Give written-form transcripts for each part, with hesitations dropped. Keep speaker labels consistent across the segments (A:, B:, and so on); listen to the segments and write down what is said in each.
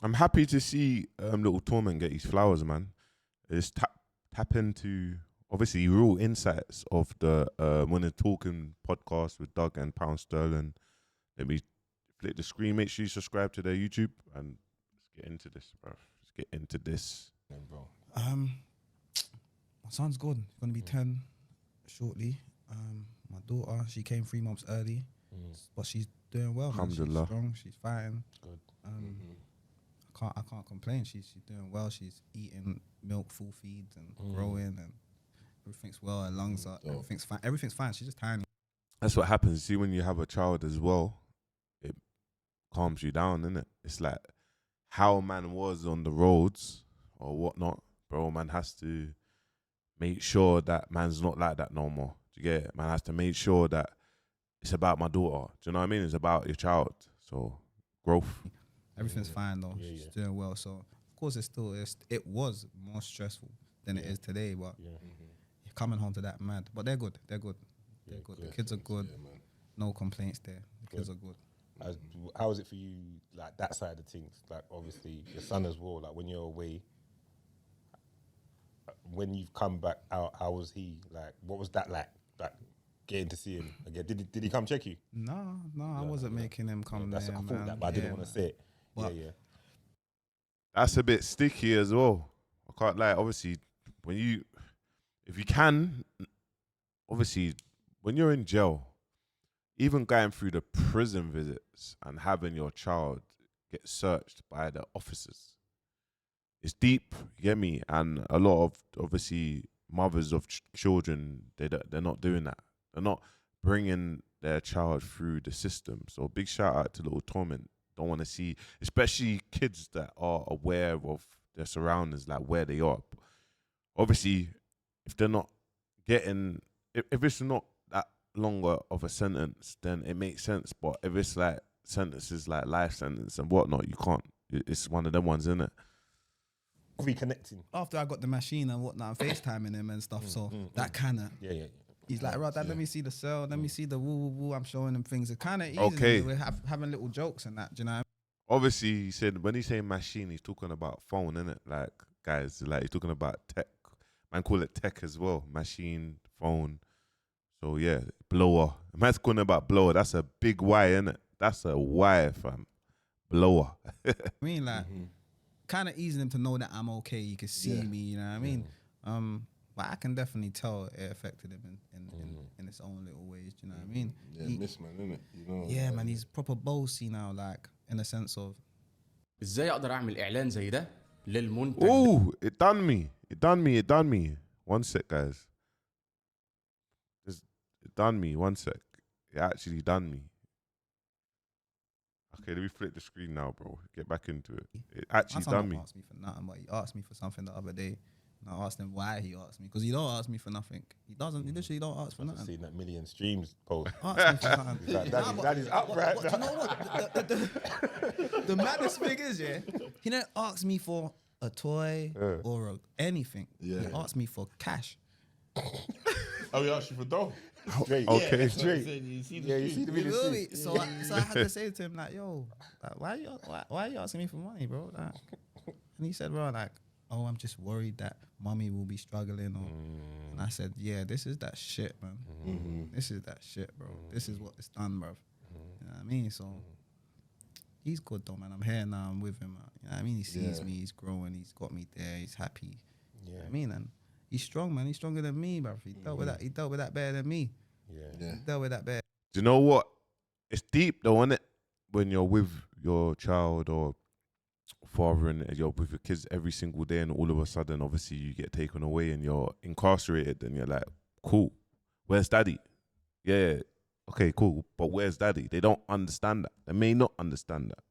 A: I'm happy to see little Torment get his flowers, man. Just tap into obviously real insights of the When They're Talking podcast with Doug and Pound Sterling. Let me flick the screen. Make sure you subscribe to their YouTube and let's get into this, bro. Let's get into this,
B: bro.
C: My son's good. He's gonna be 10 shortly. My daughter, she came 3 months early, but she's doing well. Man. She's
A: Alhamdulillah.
C: strong. She's fighting.
B: Good.
C: I can't complain. She's doing well. She's eating milk, full feeds, and growing, and everything's well. Her lungs are everything's fine. Everything's fine. She's just tiny.
A: That's what happens. See, when you have a child as well, it calms you down, innit? It's like how man was on the roads or whatnot, bro. Man has to make sure that man's not like that no more. Do you get it? Man has to make sure that it's about my daughter. Do you know what I mean? It's about your child. So growth.
C: Everything's fine though. She's doing well. So of course it was more stressful than it is today. But coming home to that mad. But they're good. They're good. They're good. The kids are good. No complaints there. The kids are good.
B: How is it for you, like that side of things? Like obviously your son as well. Like when you're away, when you've come back out, how was he? Like what was that like? Like getting to see him again. Did he come check you?
C: No, I wasn't making him come there.
B: I thought that, but I didn't want to say it.
C: But
A: That's a bit sticky as well. I can't lie. Obviously, if you can, obviously, when you're in jail, even going through the prison visits and having your child get searched by the officers, it's deep. You get me? And a lot of obviously mothers of children, they're not doing that. They're not bringing their child through the system. So big shout out to little Torment. Don't want to see, especially kids that are aware of their surroundings, like where they are. Obviously, if they're not getting, if it's not that longer of a sentence, then it makes sense. But if it's like sentences like life sentence and whatnot, you can't. It's one of them ones, isn't it?
B: Reconnecting.
C: After I got the machine and whatnot, I'm FaceTiming him and stuff. So that kind of He's like, right, Dad, let me see the cell, let me see the woo. I'm showing him things. It's kind of easy.
A: Okay.
C: We're having little jokes and that, do you know?
A: Obviously, he said when he's saying machine, he's talking about phone, innit? Like, guys, like he's talking about tech. Man, call it tech as well. Machine, phone. So yeah, blower. Man's calling about blower. That's a big Y, innit? That's a Y, fam. Blower.
C: I mean, like, kind of easing him to know that I'm okay. You can see me, you know what I mean? But I can definitely tell it affected him in its own little ways. Do you know what I mean?
D: Yeah, miss man, innit? You know.
C: Yeah, man, he's proper bossy now, like in a sense of.
E: ازاي اقدر اعمل اعلان زي ده للمنتج؟
A: Ooh, it done me. One sec, guys. It done me. One sec. It actually done me. Okay, let me flip the screen now, bro. Get back into it. It actually done me.
C: He asked me for nothing, but he asked me for something the other day. And I asked him why he asked me, because he don't ask me for nothing. He literally don't ask for nothing.
B: I've seen that million streams post.
C: Ask me for nothing.
B: Daddy's up right now.
C: You know what? The maddest thing is, he didn't ask me for a toy or anything. He asked me for cash.
D: Oh, he asked you for dough?
B: Straight.
A: Okay.
D: Yeah,
B: Straight.
D: you see the
B: Yeah, you see the video.
C: Really? So I had to say to him, like, yo, like, why are you asking me for money, bro? Like, and he said, bro, like, oh, I'm just worried that mommy will be struggling. And I said, yeah, this is that shit, man. This is that shit, bro. This is what it's done, bro. You know what I mean? So he's good, though, man. I'm here now. I'm with him. You know what I mean? He sees me. He's growing. He's got me there. He's happy. You know what I mean? And he's strong, man. He's stronger than me, bro. He dealt with that. He dealt with that better than me.
B: Yeah.
C: He dealt with that better.
A: Do you know what? It's deep though, isn't it? When you're with your child or father and you're with your kids every single day, and all of a sudden, obviously, you get taken away and you're incarcerated, and you're like, cool, where's daddy? Yeah, okay, cool, but where's daddy? They don't understand that. They may not understand that.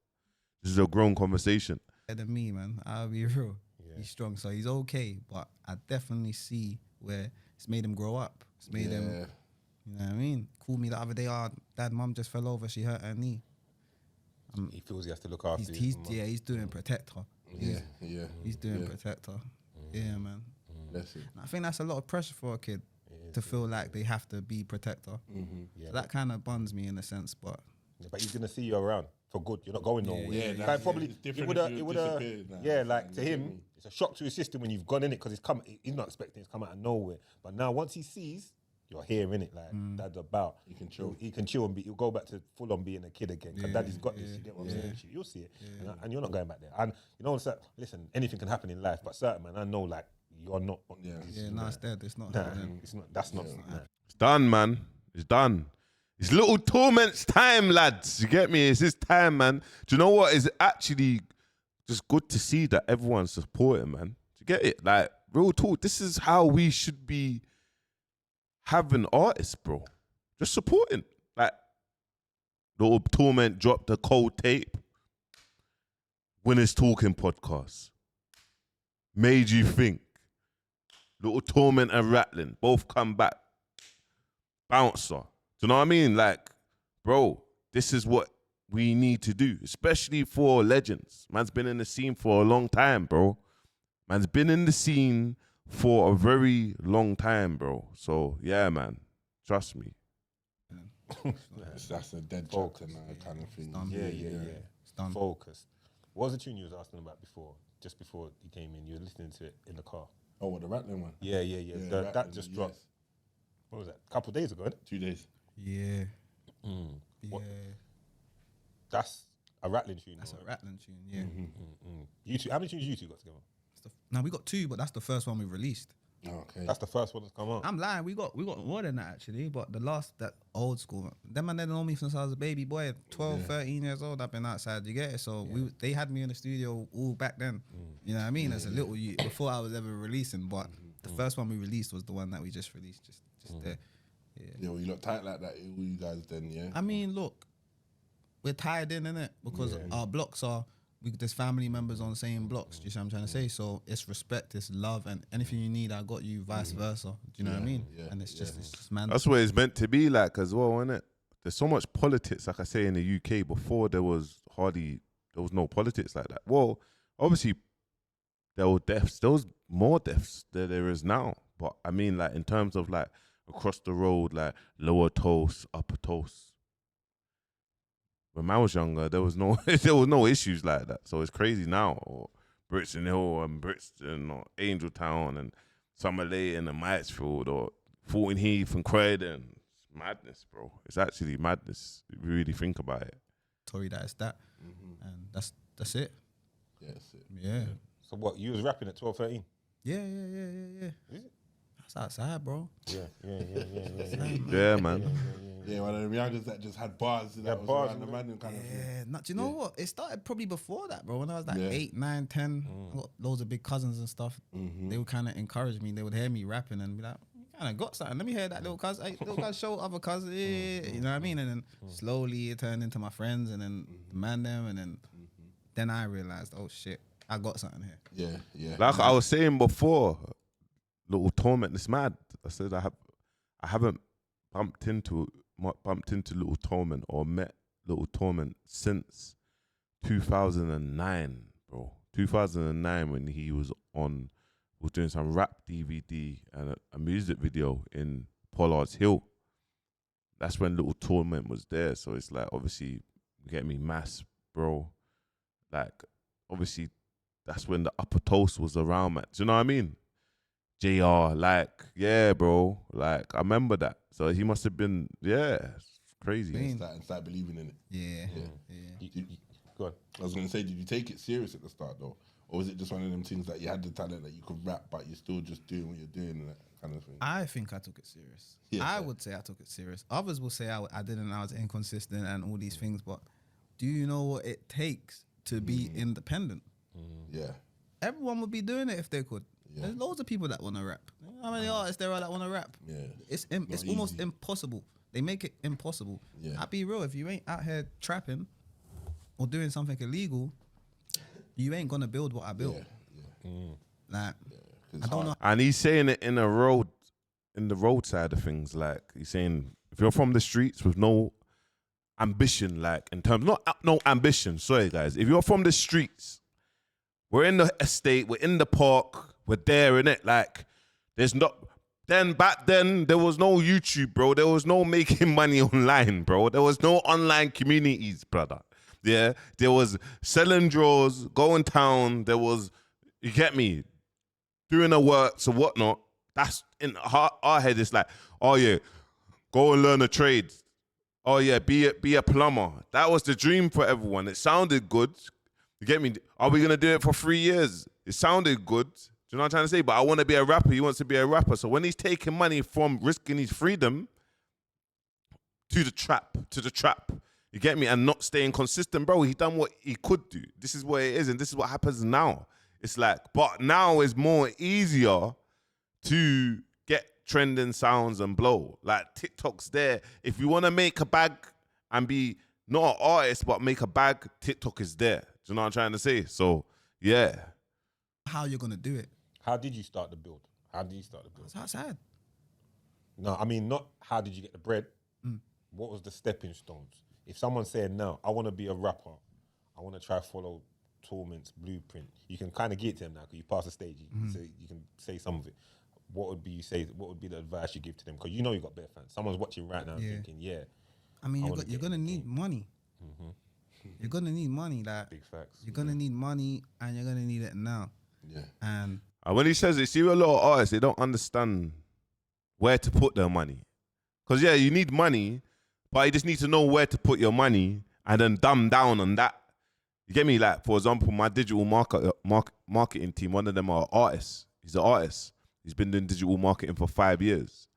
A: This is a grown conversation.
C: Better than me, man. I'll be real. He's strong, so he's okay. But I definitely see where it's made him grow up. It's made him, you know what I mean? Called me the other day, Dad, mum just fell over. She hurt her knee.
B: He feels he has to look after
C: he's doing protector. He's doing protector. Yeah, man.
D: That's it.
C: I think that's a lot of pressure for a kid to feel like they have to be protector. So that kind of bonds me in a sense, but
B: he's gonna see you around. for good. You're not going nowhere.
D: yeah,
B: Like,
D: that's-
B: probably
D: it's different
B: woulda-
D: if you
B: woulda-
D: disappeared, like,
B: yeah,
D: you
B: like
D: know
B: to
D: what I
B: him,
D: mean?
B: it's a shock to his system when you've gone in it because he's not expecting it to come out of nowhere. But now once he sees you're here in it, like dad's about,
D: He can chill.
B: He can chill and he'll go back to full on being a kid again. Because daddy's got this. You get what I'm saying? You'll see it, and you're not going back there. And you know, listen, anything can happen in life, but certain man, I know like you're not.
D: Yeah.
C: Yeah, no, it's dead. It's not
B: Nah,
C: happening.
B: it's not. That's not. Nah.
A: It's done, man. It's done. It's Little Torment's time, lads. You get me? It's his time, man. Do you know what? It's actually just good to see that everyone's supporting, man. Do you get it? Like, real talk. This is how we should be having artists, bro. Just supporting. Like, Little Torment dropped a cold tape. Winners Talking podcast. Made you think. Little Torment and Rattling both come back. Bouncer. Do you know what I mean? Like, bro, this is what we need to do, especially for legends. Man's been in the scene for a long time, bro. Man's been in the scene for a very long time, bro. So, yeah, man. Trust me.
D: That's a dead chapter now, kind of thing.
B: Yeah.
C: It's done.
B: Focused. What was the tune you was asking about before? Just before you came in, you were listening to it in the car.
D: Oh, what, the Rattling one?
B: Yeah. That
D: Rattling,
B: just
D: yes.
B: dropped. What was that? A couple of days ago, innit?
D: 2 days.
C: Yeah.
B: What?
C: Yeah.
B: That's a rattling tune.
C: That's a
B: though,
C: rattling tune. Yeah.
B: You two, how many tunes you two got together?
C: Now we got 2, but that's the first one we released.
D: Oh, okay.
B: That's the first one that's come out.
C: I'm lying. We got more than that actually, but the last that old school. Them man, they know me since I was a baby boy, 12, 13 years old. I've been outside. You get it? So they had me in the studio all back then. You know what I mean? As a little youth before I was ever releasing. But the first one we released was the one that we just released. Just there.
D: Yeah, well, you look tight like that, all you guys then, yeah?
C: I mean, look, we're tied in it because our blocks are. There's family members on the same blocks. Do you see what I'm trying to say? So it's respect, it's love, and anything you need, I got you. Vice versa. Do you know what I mean?
D: yeah,
C: And it's just man.
A: That's what it's meant to be like as well, isn't it? There's so much politics, like I say, in the UK. Before there was no politics like that. Well, obviously there were deaths. There was more deaths than there is now. But I mean, like in terms of like across the road, like lower toast, upper toast. When I was younger, there was no issues like that. So it's crazy now. Or Brixton Hill and Brixton or Angel Town and Summer Lane and Mitesfield or Fulton Heath and Croydon. It's madness, bro. It's actually madness if you really think about it.
C: Tory, that is that, and that's it.
D: Yeah, that's it.
C: Yeah.
B: So what? You was rapping at 12, 13?
C: Yeah.
B: Is it?
C: That's outside, bro.
B: Yeah.
A: Yeah, man.
D: Yeah, one of the youngers that just had bars. That was
B: bars
D: around the man kind of thing.
C: Yeah. Do you know what? It started probably before that, bro. When I was like
D: Yeah.
C: 8, 9, 10, I got loads of big cousins and stuff. They would kind of encourage me. They would hear me rapping and be like, "You kind of got something. Let me hear that little cousin. Hey, little cousin, show other cousins." Yeah. You know what I mean? And then slowly it turned into my friends, and then the man them, and then I realized, oh shit, I got something here.
D: Yeah.
A: Like I was saying before, Little Torment is mad. I said I haven't bumped into Little Torment or met Little Torment since 2009, bro. 2009 when he was doing some rap DVD and a music video in Pollard's Hill. That's when Little Torment was there. So it's like, obviously, you get me, mass, bro. Like, obviously, that's when the upper toast was around, man. Do you know what I mean? JR, like, yeah, bro. Like, I remember that. So he must have been, it's crazy.
D: And start believing in it.
C: Yeah.
B: Go on.
D: I was going to say, did you take it serious at the start, though? Or was it just one of them things that you had the talent that you could rap, but you're still just doing what you're doing and that kind of thing?
C: I think I took it serious.
D: Yeah.
C: I would say I took it serious. Others will say I didn't, I was inconsistent and all these things, but do you know what it takes to be independent?
D: Yeah.
C: Everyone would be doing it if they could.
D: Yeah.
C: There's loads of people that want to rap. How many artists there are that want to rap?
D: Yeah.
C: It's
D: Not
C: almost
D: easy.
C: impossible. They make it impossible.
D: Yeah.
C: I'll be real, if you ain't out here trapping or doing something illegal, you ain't gonna build what I built. Like, I don't know.
A: And he's saying it in the road side of things. Like, he's saying, if you're from the streets with no ambition, like, in terms, no ambition, sorry guys. If you're from the streets, we're in the estate, we're in the park, we're there, innit? Like, there's not, back then, there was no YouTube, bro. There was no making money online, bro. There was no online communities, brother. Yeah, there was selling drawers, going town. There was, you get me, doing the works and whatnot. That's in our head. It's like, oh yeah, go and learn a trade. Oh yeah, be a plumber. That was the dream for everyone. It sounded good. You get me? Are we gonna do it for 3 years? It sounded good. Do you know what I'm trying to say? But I want to be a rapper. He wants to be a rapper. So when he's taking money from risking his freedom to the trap, you get me, and not staying consistent, bro. He done what he could do. This is what it is, and this is what happens now. It's like, but now is more easier to get trending sounds and blow. Like TikTok's there. If you want to make a bag and be not an artist, but make a bag, TikTok is there. Do you know what I'm trying to say? So, yeah.
C: How you're gonna do it?
B: How did you start the build?
C: It's outside.
B: No, I mean, not how did you get the bread? What was the stepping stones? If someone's saying, no, I want to be a rapper, I want to try follow Torment's blueprint, you can kind of get to them now because you pass the stage. You can say some of it. What would be the advice you give to them? Because you know you got bare fans. Someone's watching right now thinking, yeah.
C: I mean, you're gonna need money. You're gonna need money. Like
B: Big facts.
C: You're gonna need money, and you're gonna need it now.
D: Yeah.
C: And
A: when he says it, see a lot of artists, they don't understand where to put their money. Because, yeah, you need money, but you just need to know where to put your money and then dumb down on that. You get me? Like, for example, my digital marketing team, one of them are artists. He's an artist. He's been doing digital marketing for 5 years.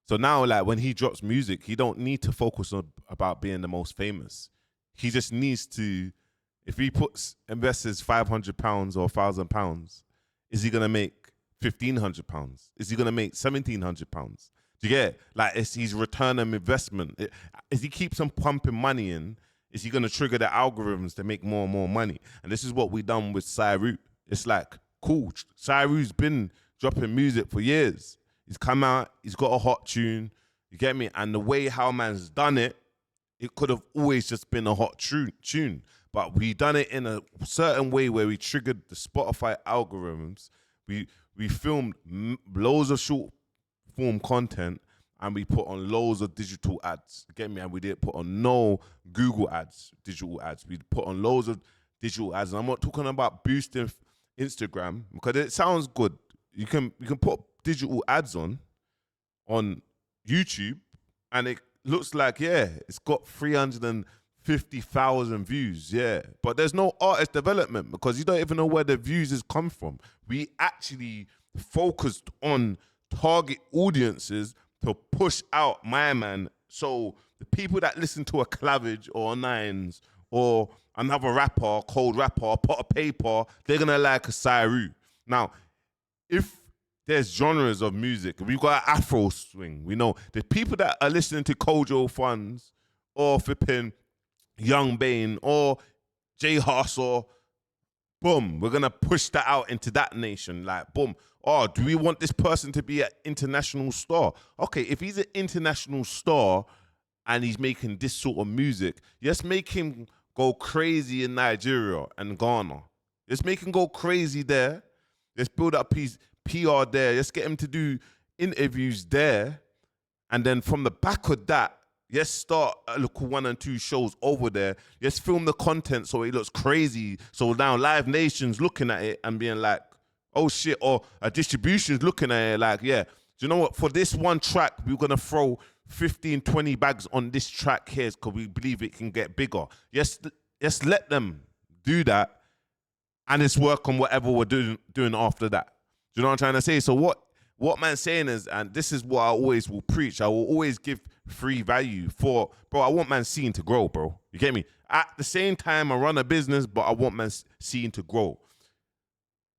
A: So now, like, when he drops music, he don't need to focus on about being the most famous. He just needs to, if he invests £500 or £1,000, is he going to make £1,500? Is he going to make £1,700? Do you get it? Like, he's return on investment. As he keeps on pumping money in, is he going to trigger the algorithms to make more and more money? And this is what we done with Siru. It's like, cool. Siru's been dropping music for years. He's come out, he's got a hot tune. You get me? And the way how man's done it, it could have always just been a hot tune. But we done it in a certain way where we triggered the Spotify algorithms. We filmed loads of short form content and we put on loads of digital ads. Get me? And we didn't put on no Google ads, digital ads. We put on loads of digital ads. And I'm not talking about boosting Instagram because it sounds good. You can put digital ads on YouTube and it looks like, yeah, it's got 350,000 views, yeah. But there's no artist development because you don't even know where the views has come from. We actually focused on target audiences to push out my man. So the people that listen to a Clavage or a Nines or another rapper, cold rapper, Pot of Paper, they're gonna like a Siru. Now, if there's genres of music, we've got Afro swing. We know the people that are listening to Kojo Funds or flipping Young Bane or Jay Haas or boom, we're gonna push that out into that nation. Like boom. Oh, do we want this person to be an international star? Okay, if he's an international star and he's making this sort of music, let's make him go crazy in Nigeria and Ghana. Let's make him go crazy there. Let's build up his PR there. Let's get him to do interviews there. And then from the back of that, let's start a local 1 and 2 shows over there. Let's film the content so it looks crazy. So now Live Nation's looking at it and being like, oh shit, or a distribution's looking at it like, yeah, do you know what? For this one track, we're going to throw 15, 20 bags on this track here because we believe it can get bigger. Yes, let them do that and let's work on whatever we're doing after that. Do you know what I'm trying to say? So what man's saying is, and this is what I always will preach, I will always give free value for, bro, I want man's scene to grow, bro. You get me? At the same time, I run a business, but I want man's scene to grow.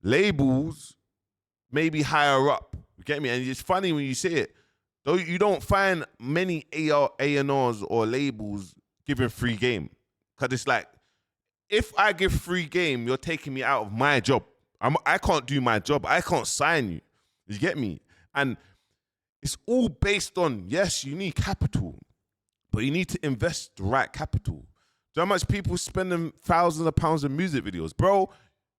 A: Labels maybe higher up. You get me? And it's funny when you say it. Though you don't find many A&Rs or labels giving free game. Because it's like, if I give free game, you're taking me out of my job. I can't do my job. I can't sign you. You get me? And it's all based on, yes, you need capital, but you need to invest the right capital. Do you know how much people spending thousands of pounds on music videos? Bro,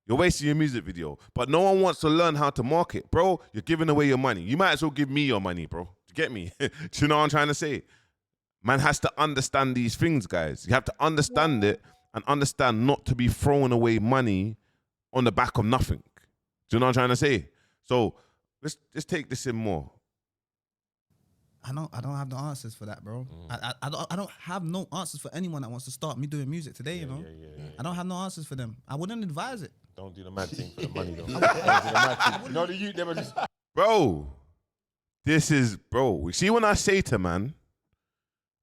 A: you're wasting your music video. But no one wants to learn how to market. Bro, you're giving away your money. You might as well give me your money, bro. Do you get me? Do you know what I'm trying to say? Man has to understand these things, guys. You have to understand it and understand not to be throwing away money on the back of nothing. Do you know what I'm trying to say? So let's take this in more.
C: I don't have the answers for that, bro. I don't have no answers for anyone that wants to start me doing music today, you know? I don't have no answers for them. I wouldn't advise it.
B: Don't do the mad thing for the money, though. Don't do the mad thing. You know the youth, they were just...
A: Bro, see when I say to man,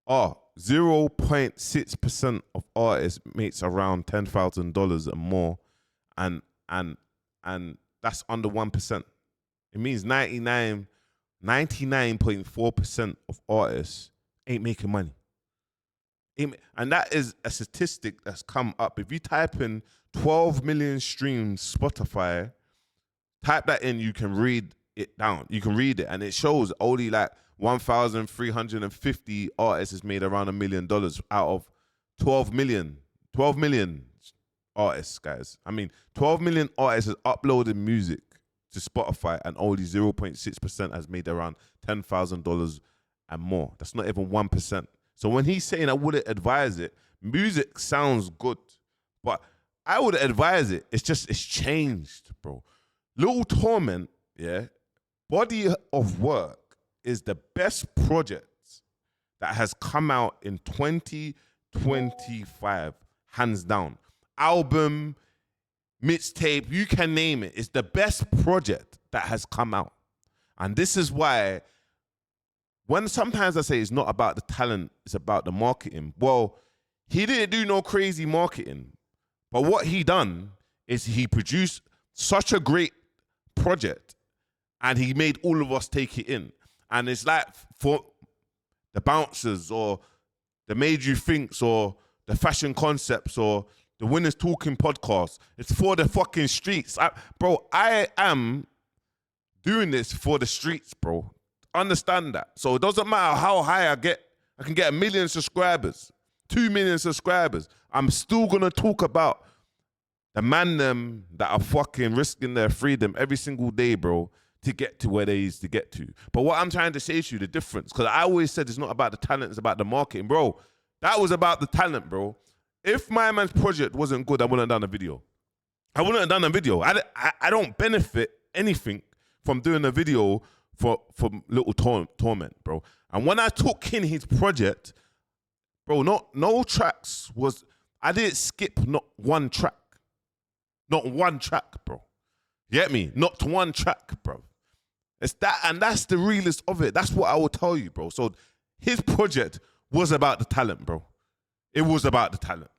A: 0.6% of artists makes around $10,000 and more, and that's under 1%. It means 99.4% of artists ain't making money. And that is a statistic that's come up. If you type in 12 million streams Spotify, type that in, you can read it down. You can read it, and it shows only like 1,350 artists has made around $1 million out of 12 million artists, guys. I mean, 12 million artists has uploaded music to Spotify, and only 0.6% has made around $10,000 and more. That's not even 1%. So when he's saying I wouldn't advise it, music sounds good, but I would advise it. It's changed, bro. Little Torment, yeah, Body of Work is the best project that has come out in 2025, hands down. Album, mixtape, you can name it. It's the best project that has come out. And this is why when sometimes I say it's not about the talent, it's about the marketing. Well, he didn't do no crazy marketing. But what he done is he produced such a great project and he made all of us take it in. And it's like for the bouncers or the Made You Thinks or the Fashion Concepts or the Winners Talking podcast. It's for the fucking streets. I am doing this for the streets, bro. Understand that. So it doesn't matter how high I get. I can get 1 million subscribers, 2 million subscribers. I'm still going to talk about the man them that are fucking risking their freedom every single day, bro, to get to where they used to get to. But what I'm trying to say to you, the difference, because I always said it's not about the talent, it's about the marketing. Bro, that was about the talent, bro. If my man's project wasn't good, I wouldn't have done a video. I don't benefit anything from doing a video for Little Torment, bro. And when I took in his project, bro, no tracks was... I didn't skip not one track. Not one track, bro. You get me? Not one track, bro. It's that, and that's the realest of it. That's what I will tell you, bro. So his project was about the talent, bro. It was about the talent.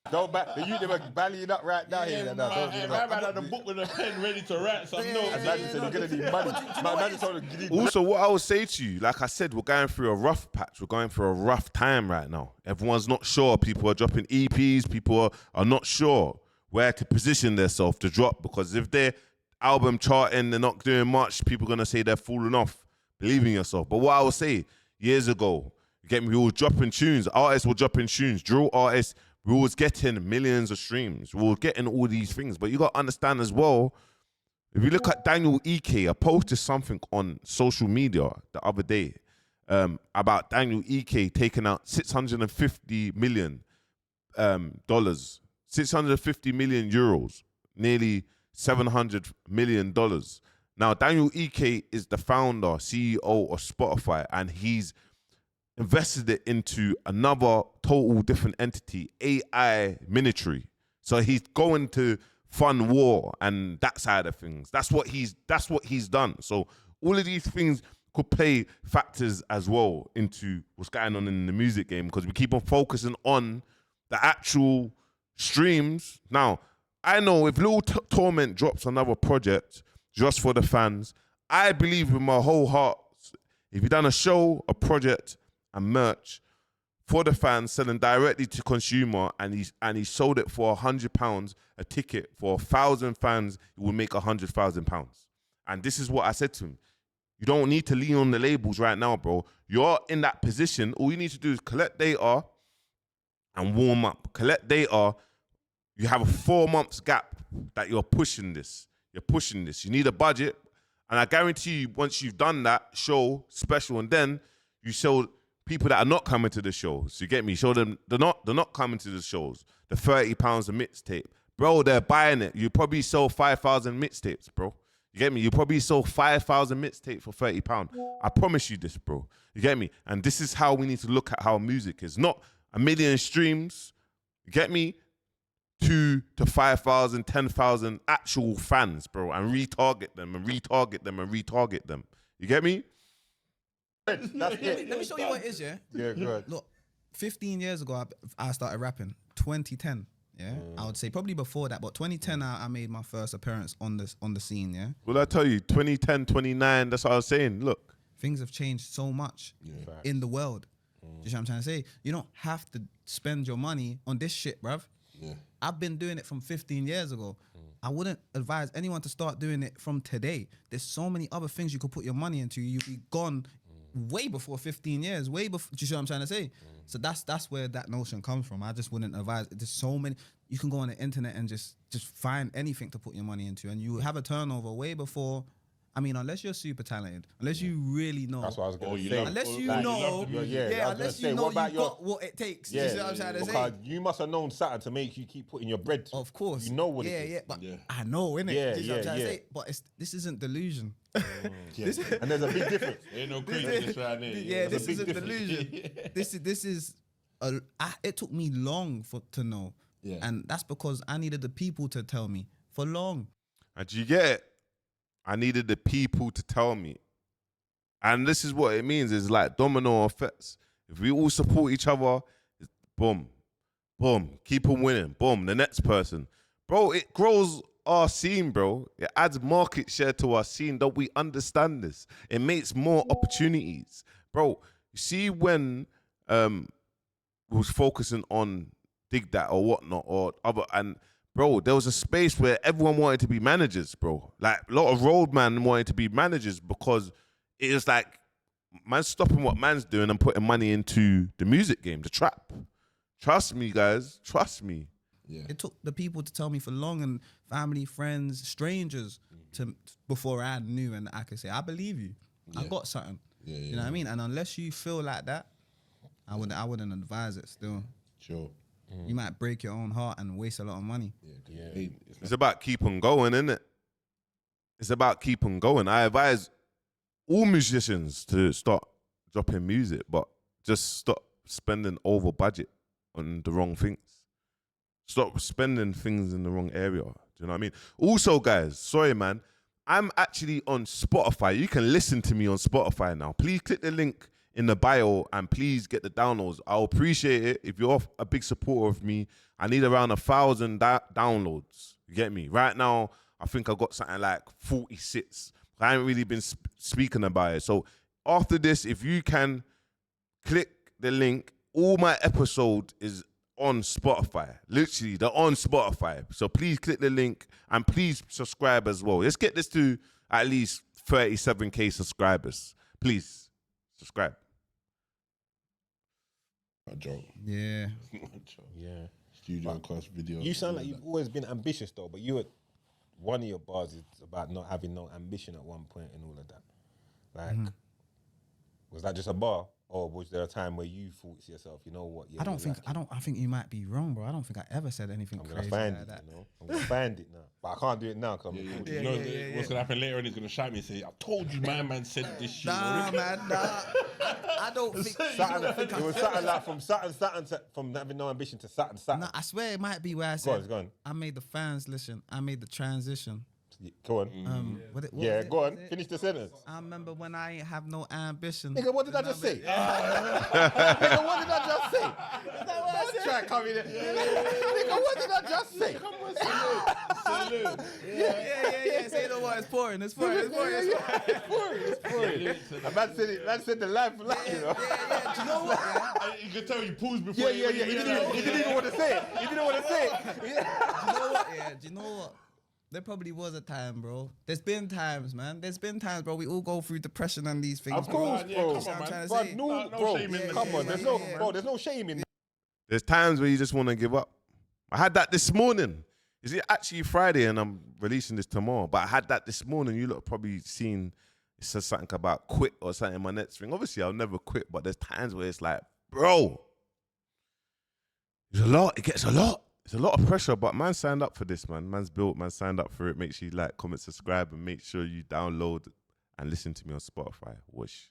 B: Don't back. The youth, they were ballying up right now here.
D: Man had the book with a pen ready to write some notes.
B: And Magic said, you're going to need money. Magic told him, you need
A: Also, what I would say to you, like I said, we're going through a rough patch. We're going through a rough time right now. Everyone's not sure. People are dropping EPs. People are not sure where to position themselves to drop, because if their album charting, they're not doing much, people are going to say they're falling off. Believe in yourself. But what I would say, years ago, you get me, we were dropping tunes. Artists were dropping tunes. Drill artists, we was getting millions of streams. We were getting all these things. But you got to understand as well, if you look at Daniel Ek, I posted something on social media the other day about Daniel Ek taking out $650 million, 650 million euros, nearly $700 million. Now, Daniel Ek is the founder, CEO of Spotify, and he's invested it into another total different entity, AI Military. So he's going to fund war and that side of things. That's what he's done. So all of these things could play factors as well into what's going on in the music game, because we keep on focusing on the actual streams. Now, I know if Little Torment drops another project just for the fans, I believe with my whole heart, if he done a show, a project, and merch for the fans, selling directly to consumer, and he sold it for £100 a ticket for 1,000 fans, he will make £100,000. And this is what I said to him. You don't need to lean on the labels right now, bro. You're in that position. All you need to do is collect data and warm up. Collect data. You have a 4 months gap that you're pushing this. You're pushing this. You need a budget. And I guarantee you, once you've done that show, special, and then you sell people that are not coming to the shows. You get me? Show them they're not coming to the shows. The £30 a mixtape, bro. They're buying it. You probably sold 5,000 mixtapes, bro. You get me? You probably sold 5,000 mixtapes for £30. I promise you this, bro. You get me? And this is how we need to look at how music is. Not a million streams. You get me? 2 to 5,000, 10,000 actual fans, bro, and retarget them and retarget them and retarget them. You get me?
B: That's it.
C: Let me show you what it is, yeah?
B: Yeah, good.
C: Look, 15 years ago, I started rapping. 2010, yeah? I would say probably before that, but 2010, I made my first appearance on the scene, yeah?
A: Well, I tell you, 2010, 29, that's what I was saying. Look.
C: Things have changed so much in the world. Do you know what I'm trying to say? You don't have to spend your money on this shit, bruv.
D: Yeah.
C: I've been doing it from 15 years ago. I wouldn't advise anyone to start doing it from today. There's so many other things you could put your money into. You'd be gone way before 15 years, way before. Do you see what I'm trying to say? So that's where that notion comes from. I just wouldn't advise. There's so many. You can go on the internet and just find anything to put your money into, and you have a turnover way before. I mean, unless you're super talented, unless you really know.
B: That's what I was going to
D: you
B: say.
D: love-
C: Unless you
D: like, you
C: know,
D: love the music.
B: Yeah, I was
C: unless
B: gonna say,
C: you know
B: what about
C: you
B: your-
C: got what it takes.
B: Yeah,
C: You see what I'm trying to say?
B: because you must have known something to make you keep putting your bread.
C: Of course.
B: You know what
C: yeah,
B: it is.
C: Yeah, but
D: Yeah.
C: I know, innit?
B: Yeah,
C: Do you see what I'm
B: yeah,
C: trying to
B: yeah.
C: say? But this isn't delusion.
B: Yeah. And there's a big difference.
D: Ain't no craziness right there.
C: Yeah,
B: There's
C: this
B: a big
C: isn't
B: difference.
C: delusion. this is it took me long to know.
D: Yeah.
C: And that's because I needed the people to tell me for long.
A: And you get it? I needed the people to tell me. And this is what it means, is like domino effects. If we all support each other, boom, boom, keep on winning, boom, the next person. Bro, it grows our scene, bro. It adds market share to our scene. Don't we understand this? It makes more opportunities. Bro, you see when we was focusing on Dig That or whatnot or other, and bro, there was a space where everyone wanted to be managers, bro. Like a lot of roadmen wanted to be managers because it is like man's stopping what man's doing and putting money into the music game, the trap. Trust me, guys. Trust me.
D: Yeah.
C: It took the people to tell me for long, and family, friends, strangers before I knew, and I could say, I believe you. I
D: Yeah.
C: got something.
D: Yeah,
C: You know what I mean? And unless you feel like that, I wouldn't advise it still.
D: Sure.
C: You might break your own heart and waste a lot of money.
D: Yeah.
A: It's about keep on going, isn't it? It's about keep on going. I advise all musicians to start dropping music, but just stop spending over budget on the wrong things. Stop spending things in the wrong area. Do you know what I mean? Also, guys, sorry, man. I'm actually on Spotify. You can listen to me on Spotify now. Please click the link in the bio and please get the downloads. I'll appreciate it. If you're a big supporter of me, I need around 1,000 downloads. You get me? Right now, I think I got something like 46. I haven't really been speaking about it. So after this, if you can click the link, all my episode is on Spotify. Literally, they're on Spotify. So please click the link and please subscribe as well. Let's get this to at least 37K subscribers. Please subscribe.
D: Not a joke.
C: Yeah.
D: Not a joke.
B: Yeah.
D: Studio cost video.
B: You sound like you've always been ambitious though, but one of your bars is about not having no ambition at one point and all of that. Like, was that just a bar, or was there a time where you thought to yourself, you know what? Yeah,
C: I think you might be wrong, bro. I don't think I ever said anything
B: I'm gonna
C: crazy
B: find
C: like
B: it.
C: that.
B: You know, I'm gonna find it now, but I can't do it now. Cause
D: Yeah,
B: I'm
D: yeah.
B: recording.
D: You know what's gonna happen later on? He's gonna shout me and say, "I told you, my man said this shit."
C: Nah, man, nah. I don't think.
B: It was something like from from having no ambition to something.
C: Nah, I swear it might be where I said.
B: Go on.
C: I made the fans listen. I made the transition.
B: Go on.
C: What was
B: Yeah,
C: it?
B: go
C: What
B: on.
C: was it?
B: Finish the sentence.
C: I remember when I ain't have no ambition.
B: Nigga, what did I just say? Nigga, what did I just say? Don't try to come in there. Nigga, what did I just say?
C: Yeah. Say no more. It's pouring. It's pouring.
B: It's pouring. A man said the line for life, you know?
C: Yeah. Do you know what? Yeah?
D: You can tell you paused before.
B: Yeah. He didn't even want to say it. He didn't want to say it.
C: Do you know what? Yeah. Do you know what? There probably was a time, bro. There's been times, man. There's been times, bro. We all go through depression and these things.
B: Of
C: bro.
B: course,
D: Yeah,
B: bro.
D: come on, man.
C: trying to
B: Bro,
C: say.
B: no,
D: No
B: bro.
D: shame in
B: Come on,
C: yeah.
B: there's no shame in that.
A: There's times where you just want to give up. I had that this morning. Is it actually Friday and I'm releasing this tomorrow? But I had that this morning. You lot probably seen it says something about quit or something in my next thing. Obviously, I'll never quit, but there's times where it's like, bro, it's a lot. It gets a lot. It's a lot of pressure, but man signed up for this, man. Man's built, man signed up for it. Make sure you like, comment, subscribe, and make sure you download and listen to me on Spotify. Whoosh.